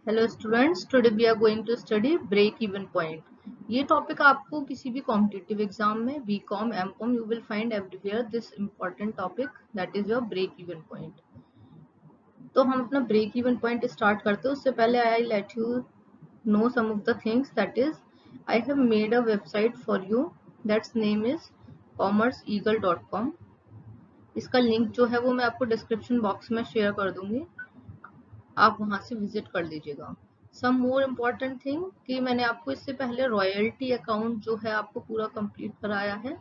Hello students, today we are going to study break even point. ये topic आपको किसी भी कॉम्पिटिटिव एग्जाम में BCom MCom you will find everywhere this important topic that is your break even point. तो हम अपना break even point start करते हैं उससे पहले I let you know some of the things that is I have made a website for you that's name is commerceeagle.com। इसका link जो है वो मैं आपको डिस्क्रिप्शन बॉक्स में शेयर कर दूंगी, आप वहां से विजिट कर लीजिएगा। सम मोर इम्पोर्टेंट थिंग कि मैंने आपको इससे पहले रॉयल्टी अकाउंट जो है आपको पूरा कंप्लीट कराया है।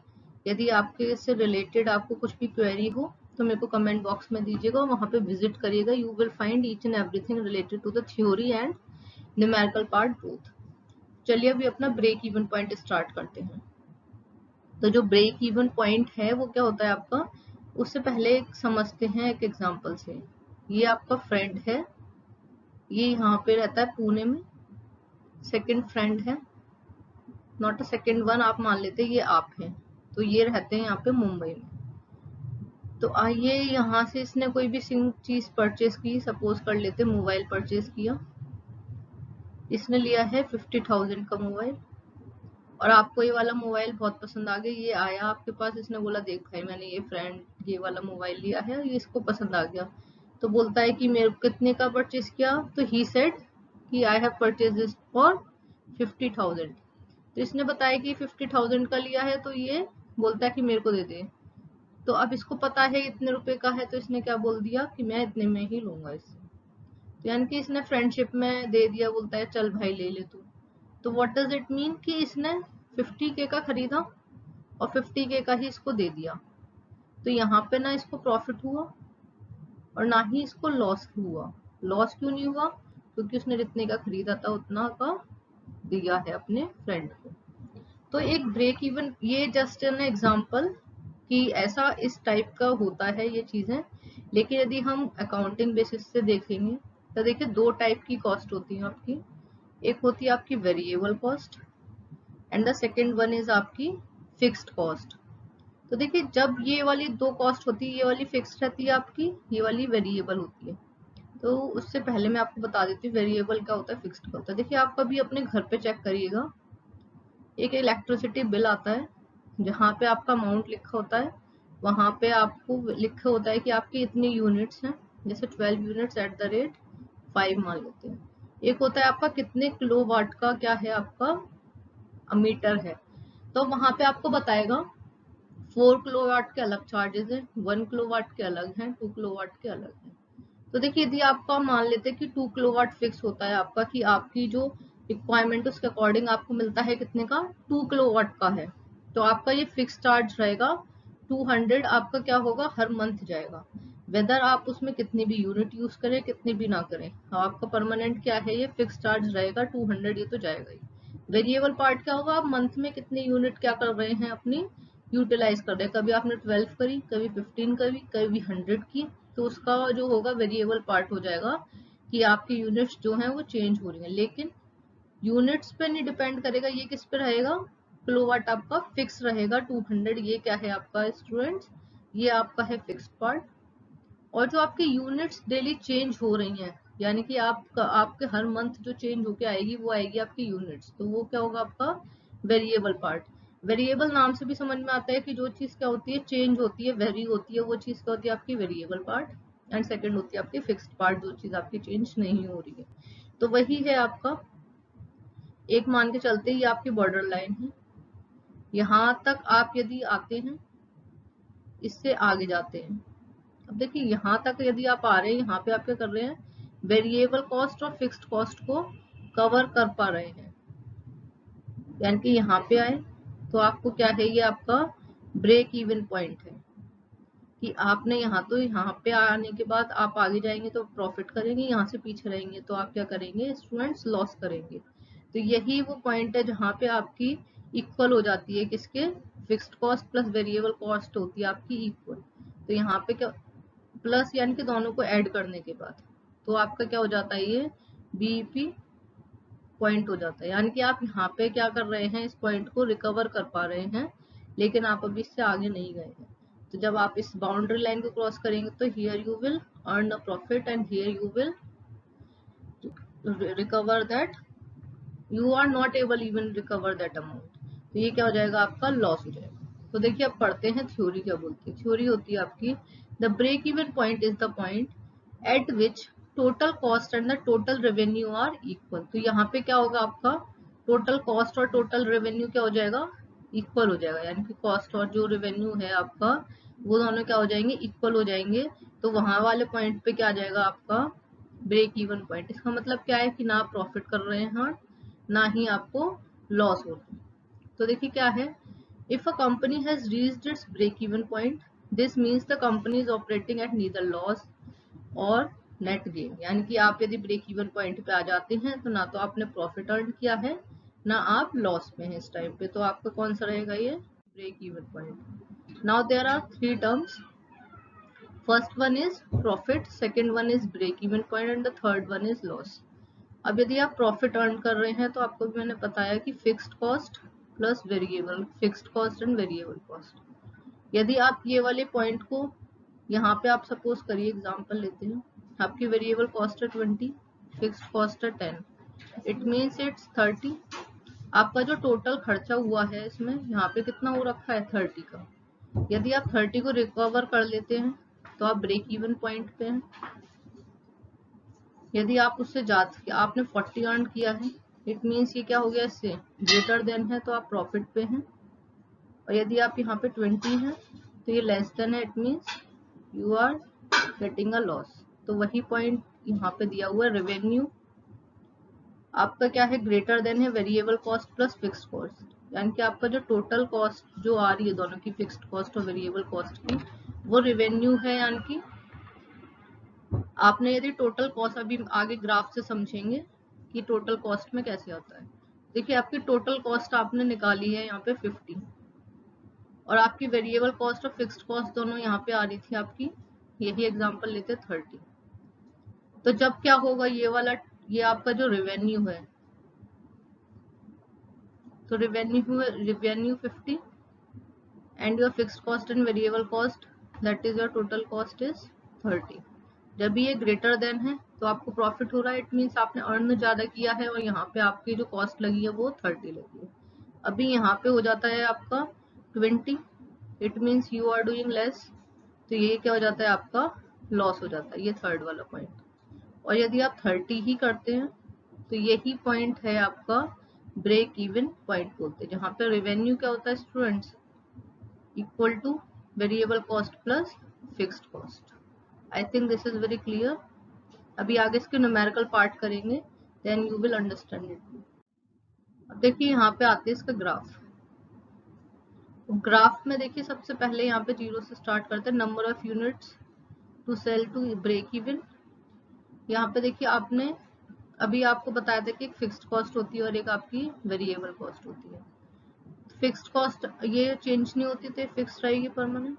यदि आपके इससे रिलेटेड आपको कुछ भी क्वेरी हो तो मेरे को कमेंट बॉक्स में दीजिएगा, वहां पे विजिट करिएगा। You will find each and everything related to the theory and numerical part both. चलिए अभी अपना ब्रेक इवन पॉइंट स्टार्ट करते हैं। तो जो ब्रेक इवन पॉइंट है वो क्या होता है आपका, उससे पहले समझते हैं एक एग्जाम्पल से। ये आपका फ्रेंड है, ये यहाँ पे रहता है पुणे में। सेकंड फ्रेंड है, नॉट अ सेकंड वन, आप मान लेते ये आप हैं। तो ये रहते हैं यहाँ पे मुंबई में। तो आइए यहाँ से इसने कोई भी चीज परचेज की, सपोज कर लेते मोबाइल परचेज किया। इसने लिया है 50,000 का मोबाइल और आपको ये वाला मोबाइल बहुत पसंद आ गया। ये आया आपके पास, इसने बोला देख भाई मैंने ये फ्रेंड ये वाला मोबाइल लिया है, ये इसको पसंद आ गया। तो बोलता है कि मेरे कितने का परचेज किया, तो ही सेड कि I have purchase this for 50,000। तो इसने बताया कि 50,000 का लिया है, तो ये बोलता है कि मेरे को दे दे। तो अब इसको पता है इतने रुपए का है, तो इसने क्या बोल दिया कि मैं इतने में ही लूंगा इससे। तो यानी कि इसने फ्रेंडशिप में दे दिया, बोलता है चल भाई ले ले तू। तो व्हाट डज इट मीन कि इसने 50K का खरीदा और 50K का ही इसको दे दिया। तो यहाँ पे ना इसको प्रॉफिट हुआ और ना ही इसको लॉस हुआ। लॉस क्यों नहीं हुआ, क्योंकि उसने जितने का खरीदा था उतना का दिया है अपने फ्रेंड को। तो एक ब्रेक इवन, ये जस्ट एन एग्जांपल कि ऐसा इस टाइप का होता है ये चीजें। लेकिन यदि हम अकाउंटिंग बेसिस से देखेंगे तो देखिए दो टाइप की कॉस्ट होती है आपकी। एक होती है आपकी variable cost and the second one is आपकी फिक्स्ड कॉस्ट। तो देखिए जब ये वाली दो कॉस्ट होती है, ये वाली फिक्स्ड रहती है आपकी, ये वाली वेरिएबल होती है। तो उससे पहले मैं आपको बता देती हूँ वेरिएबल क्या होता है, फिक्स्ड क्या होता है। देखिए आप कभी अपने घर पे चेक करिएगा, एक इलेक्ट्रिसिटी बिल आता है जहाँ पे आपका अमाउंट लिखा होता है, वहां पे आपको लिखा होता है कि आपकी इतनी यूनिट्स हैं, जैसे 12 यूनिट्स एट द रेट 5 मान लेते हैं। एक होता है आपका कितने किलोवाट का क्या है आपका मीटर है, तो वहां पे आपको बताएगा 4 किलोवाट के अलग चार्जेस है, 1 किलोवाट के अलग हैं, 2 किलोवाट के अलग हैं। तो देखिए यदि आपका मान लेते हैं कि 2 किलोवाट फिक्स होता है आपका, कि आपकी जो रिक्वायरमेंट उसके अकॉर्डिंग आपको मिलता है कितने का, 2 किलोवाट का है, तो आपका ये फिक्स चार्ज रहेगा 200। आपका क्या होगा, हर मंथ जाएगा, वेदर आप उसमें कितनी भी यूनिट यूज करें कितनी भी ना करें, आपका परमानेंट क्या है ये फिक्स चार्ज रहेगा 200, ये तो जाएगा ही। वेरिएबल पार्ट क्या होगा, आप मंथ में कितनी यूनिट क्या कर रहे हैं अपनी यूटिलाइज कर रहे हैं। कभी आपने 12 करी, कभी 15 करी, कभी 100 की, तो उसका जो होगा वेरिएबल पार्ट हो जाएगा कि आपकी यूनिट्स जो हैं वो चेंज हो रही हैं। लेकिन यूनिट्स पे नहीं डिपेंड करेगा, ये किस पे रहेगा, किलोवाट आपका फिक्स रहेगा 200। ये क्या है आपका स्टूडेंट्स, ये आपका है फिक्स पार्ट। और जो आपकी यूनिट्स डेली चेंज हो रही हैं, यानी कि आपके हर मंथ जो चेंज होके आएगी वो आएगी आपकी यूनिट्स, तो वो क्या होगा आपका वेरिएबल पार्ट। वेरिएबल नाम से भी समझ में आता है कि जो चीज क्या होती है चेंज होती है, वेरी होती है, वो चीज क्या होती है आपकी वेरिएबल पार्ट। एंड सेकंड होती है आपकी फिक्स्ड पार्ट, जो चीज आपकी चेंज नहीं हो रही है। तो वही है आपका, एक मान के चलते ही आपकी बॉर्डर लाइन है, यहाँ तक आप यदि आते हैं इससे आगे जाते हैं। अब देखिए यहाँ तक यदि आप आ रहे हैं, यहाँ पे आप क्या कर रहे हैं, वेरिएबल कॉस्ट और फिक्स्ड कॉस्ट को कवर कर पा रहे हैं। यानी कि यहाँ पे आए तो आपको क्या है, ये आपका ब्रेक इवन पॉइंट है कि आपने यहाँ, तो यहाँ पे आने के बाद आप आगे जाएंगे तो प्रॉफिट करेंगे, यहाँ से पीछे रहेंगे तो आप क्या करेंगे स्टूडेंट्स, लॉस करेंगे। तो यही वो पॉइंट है जहाँ पे आपकी इक्वल हो जाती है, किसके, fixed cost plus variable cost होती है आपकी इक्वल। तो यहाँ पे क्या प्लस, यानी कि दोनों को ऐड करने के बाद तो आपका क्या हो जाता है, ये बीईपी पॉइंट हो जाता है। यानी कि आप यहाँ पे क्या कर रहे हैं, इस पॉइंट को रिकवर कर पा रहे हैं, लेकिन आप अभी इससे आगे नहीं गए हैं। तो जब आप इस बाउंड्री लाइन को क्रॉस करेंगे तो here you will earn a profit and here you will recover that, you are not able even recover that amount, तो ये क्या हो जाएगा आपका लॉस हो जाएगा। तो देखिए अब पढ़ते हैं थ्योरी क्या बोलती है। थ्योरी होती है आपकी the break even point is the point at which total cost and the total revenue are equal. तो यहाँ पे क्या होगा आपका टोटल कॉस्ट और टोटल रेवेन्यू क्या हो जाएगा इक्वल हो जाएगा, यानी कि कॉस्ट और जो रेवेन्यू है आपका वो दोनों क्या हो जाएंगे इक्वल हो जाएंगे। तो वहां वाले पॉइंट पे क्या आ जाएगा आपका ब्रेक इवन पॉइंट। इसका मतलब क्या है कि ना आप प्रॉफिट कर रहे हैं ना ही आपको लॉस हो रहा है। तो देखिए क्या है, if a company has reached its break even point this means the company is operating at neither loss और नेट गेन, यानी कि आप यदि ब्रेक इवन पॉइंट पे आ जाते हैं तो ना तो आपने प्रॉफिट अर्न किया है ना आप लॉस में हैं इस टाइम पे। तो आपका कौन सा रहेगा ये break even point. Now there are three terms, first one is profit, second one is break even point and the third one is loss. अब यदि आप प्रॉफिट अर्न कर रहे हैं तो आपको भी मैंने बताया कि fixed cost plus variable, fixed cost and variable cost. यदि आप ये वाले पॉइंट को यहाँ पे आप सपोज करिए एग्जांपल लेते हैं, आपकी वेरिएबल कॉस्ट है 20, फिक्स्ड कॉस्ट है 10, इट मीन्स इट्स 30। आपका जो टोटल खर्चा हुआ है इसमें यहाँ पे कितना हो रखा है 30 का। यदि आप 30 को रिकवर कर लेते हैं तो आप ब्रेक इवन पॉइंट पे हैं। यदि आप उससे ज्यादा आपने 40 अर्न किया है इट मीन्स ये क्या हो गया इससे ग्रेटर देन है तो आप प्रॉफिट पे हैं। और यदि आप यहाँ पे 20 हैं तो ये लेस देन है, it means you are getting a loss. तो वही पॉइंट यहाँ पे दिया हुआ है रेवेन्यू आपका क्या है ग्रेटर देन है variable cost plus fixed cost, यानी कि आपका जो टोटल कॉस्ट जो आ रही है दोनों की फिक्स्ड कॉस्ट और वेरिएबल कॉस्ट की वो रेवेन्यू है। यानी कि आपने यदि टोटल कॉस्ट अभी आगे ग्राफ से समझेंगे कि टोटल कॉस्ट में कैसे आता है। देखिए आपकी टोटल कॉस्ट आपने निकाली है यहाँ पे 50 और आपकी वेरिएबल कॉस्ट और फिक्स्ड कॉस्ट दोनों यहाँ पे आ रही थी आपकी, यही एग्जांपल लेते 30। तो जब क्या होगा ये वाला ये आपका जो रेवेन्यू है तो revenue 50 and your fixed cost and variable cost that is your total cost is 30। जब भी ये ग्रेटर देन है तो आपको प्रॉफिट हो रहा है, इट मीन्स आपने अर्न ज्यादा किया है और यहाँ पे आपकी जो कॉस्ट लगी है वो 30 लगी है। अभी यहाँ पे हो जाता है आपका 20, it means you are doing less, तो ये क्या हो जाता है आपका लॉस हो जाता है, ये थर्ड वाला पॉइंट। और यदि आप 30 ही करते हैं तो यही पॉइंट है आपका ब्रेक इवन पॉइंट बोलते हैं, जहाँ पे रेवेन्यू क्या होता है students equal to variable cost plus fixed cost। I think this is very clear। अभी आगे इसके न्यूमेरिकल पार्ट करेंगे then you will understand it। अब देखिए यहाँ पे आते हैं इसका ग्राफ। ग्राफ में देखिए सबसे पहले यहाँ पे 0 से स्टार्ट करते हैं, number of units to sell to break even. यहाँ पे देखिए आपने अभी आपको बताया था कि एक फिक्स्ड कॉस्ट होती है और एक आपकी वेरिएबल कॉस्ट होती है। फिक्स्ड कॉस्ट ये चेंज नहीं होती तो फिक्स्ड रहेगी परमानेंट,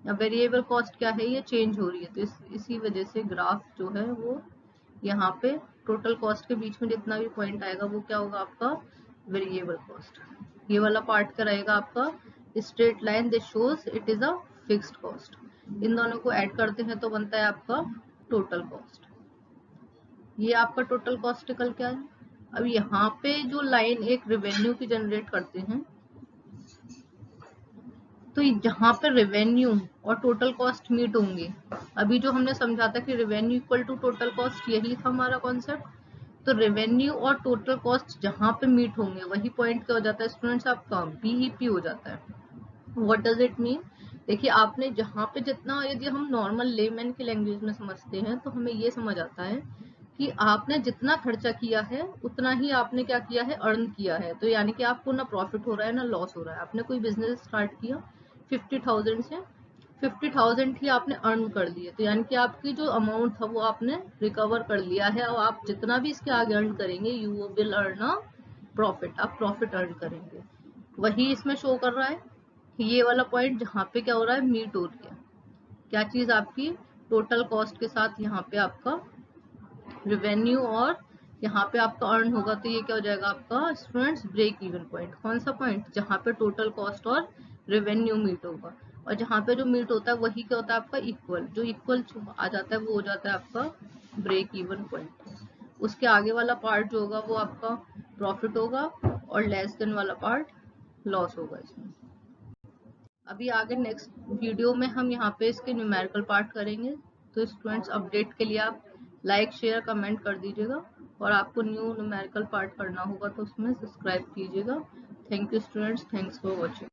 या वेरिएबल कॉस्ट क्या है ये चेंज हो रही है। तो इसी वजह से ग्राफ जो है वो यहाँ पे टोटल कॉस्ट के बीच में जितना भी पॉइंट आएगा वो क्या होगा आपका वेरिएबल कॉस्ट। ये वाला पार्ट का रहेगा आपका straight line, this shows it is a fixed cost. इन दोनों को ऐड करते हैं तो बनता है आपका टोटल कॉस्ट। ये आपका टोटल कॉस्ट निकल के आया। अब यहाँ पे जो लाइन एक रेवेन्यू की जनरेट करते हैं तो जहाँ पे रेवेन्यू और टोटल कॉस्ट मीट होंगे, अभी जो हमने समझा था कि revenue equal to total cost यही था हमारा कॉन्सेप्ट। तो रेवेन्यू और टोटल कॉस्ट जहाँ पे मीट होंगे वही पॉइंट क्या हो जाता है स्टूडेंट्स आपका बीईपी हो जाता है। व्हाट डज इट मीन, देखिए आपने जहाँ पे जितना यदि हम नॉर्मल लेमैन की लैंग्वेज में समझते हैं तो हमें ये समझ आता है कि आपने जितना खर्चा किया है उतना ही आपने क्या किया है अर्न किया है। तो यानी कि आपको ना प्रॉफिट हो रहा है ना लॉस हो रहा है। आपने कोई बिजनेस स्टार्ट किया 50,000 से, 50,000 ही आपने अर्न कर लिए, तो यानी कि आपकी जो अमाउंट था वो आपने रिकवर कर लिया है और आप जितना भी इसके आगे अर्न करेंगे you will earn a profit, आप प्रॉफिट अर्न करेंगे। वही इसमें शो कर रहा है ये वाला पॉइंट जहाँ पे क्या हो रहा है मीट हो रही है क्या चीज आपकी टोटल कॉस्ट के साथ, यहाँ पे आपका रेवेन्यू और यहाँ पे आपका अर्न होगा। तो ये क्या हो जाएगा आपका स्टूडेंट्स ब्रेक इवन पॉइंट। कौन सा पॉइंट, जहाँ पे टोटल कॉस्ट और रेवेन्यू मीट होगा। और जहाँ पे जो मीट होता है वही क्या होता है आपका इक्वल, जो इक्वल आ जाता है वो हो जाता है आपका ब्रेक इवन पॉइंट। उसके आगे वाला पार्ट जो होगा वो आपका प्रॉफिट होगा और लेस देन वाला पार्ट लॉस होगा इसमें। अभी आगे नेक्स्ट वीडियो में हम यहाँ पे इसके न्यूमेरिकल पार्ट करेंगे। तो स्टूडेंट्स अपडेट के लिए आप लाइक शेयर कमेंट कर दीजिएगा, और आपको न्यू न्यूमेरिकल पार्ट करना होगा तो उसमें सब्सक्राइब कीजिएगा। Thank you students, thanks for watching.